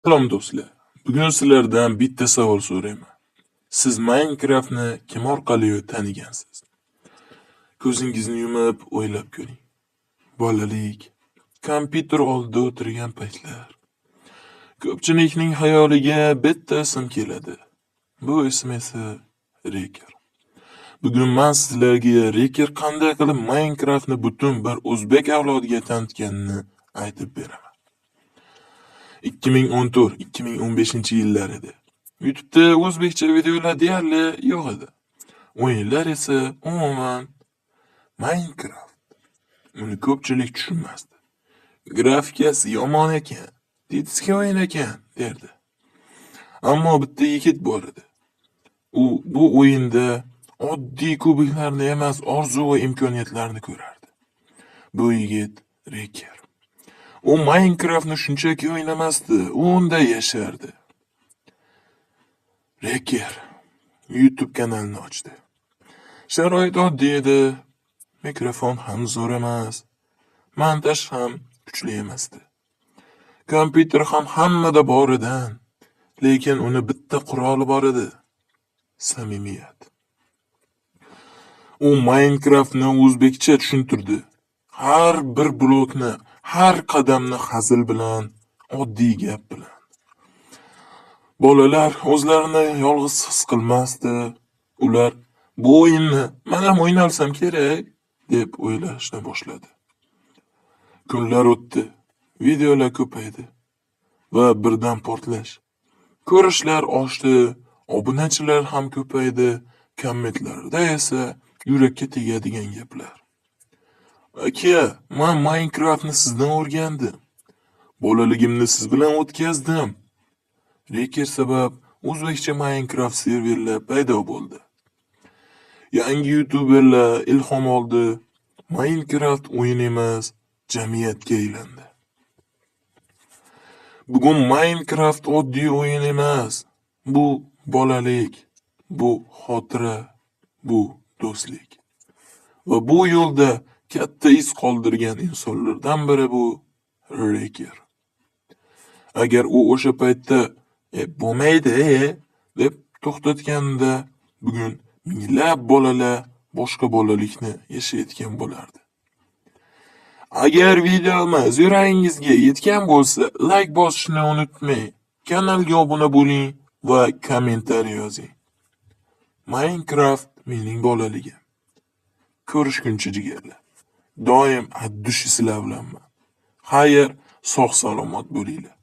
Salom do'stlar. Bugun sizlardan bitta savol so'rayman. Siz Minecraftni kim orqali tanigansiz? Ko'zingizni yumib o'ylab ko'ring. Bolalik, kompyuter oldida o'tirgan paytlar. Ko'pchilikning xayoliga bitta ism keladi. Bu ism esa Reker. Bugun men sizlarga Reker qanday qilib Minecraftni butun bir o'zbek avlodiga tanitganini aytib beraman. 2014-2015 yillar edi. YouTube'da o'zbekcha videolar deyarli yo'q edi. O'yinlar esa umuman Minecraft. Uni ko'pchilik tushunmasdi. Grafikasi yomon ekan, ditski o'yin ekan derdi. Ammo bitta yigit bor edi. U bu o'yinda oddiy kubiklarni emas, orzu va imkoniyatlarni ko'rardi. Bu yigit Reker. U Minecraftni shunchaki o'ynamasdi, u unda yashardi. Reker YouTube kanalini ochdi. Sharoit oddiy edi. Mikrofon ham zo'r emas, montaj ham kuchli emasdi. Kompyuter ham hammada bor edi, lekin uni bitta quroli bor edi: samimiyat. U Minecraftni o'zbekcha tushuntirdi. Har bir blokni, har qadamni hazil bilan, oddiy gap bilan. Bolalar o'zlarini yolg'iz his qilmasdi. Ular bu o'yinni men ham o'ynalsam kerak deb o'ylashni boshladi. Kunlar o'tdi, videolar ko'paydi va birdan portlash. Ko'rishlar oshdi, obunachilar ham ko'paydi, kommentlarda esa yurakka tegadigan gaplar. Aka, men Minecraftni sizdan o'rgandim. Bolaligimni siz bilan o'tkazdim. Reker sabab o'zbekcha Minecraft serverlar paydo bo'ldi. Yangi YouTuberlar ilhom oldi. Minecraft o'yin emas, jamiyatga aylandi. Bugun Minecraft oddiy o'yin emas. Bu bolalik, bu xotira, bu do'stlik. Va bu yo'lda katta iz qoldirgan insonlardan biri bu Reker. Agar u o'sha paytda bo'lmaydi deb to'xtatganda, bugun minglab bolalar boshqa bolalikni yashayotgan bo'lardi. Agar videomiz yuragingizga yetgan bo'lsa, like bosishni unutmang. Kanalga obuna bo'ling va kommentariy yozing. Minecraft mening bolaligim. Ko'rishguncha jigarlar. Doim addushi sizlar bilanman. Xayr, sog' salomat bo'linglar.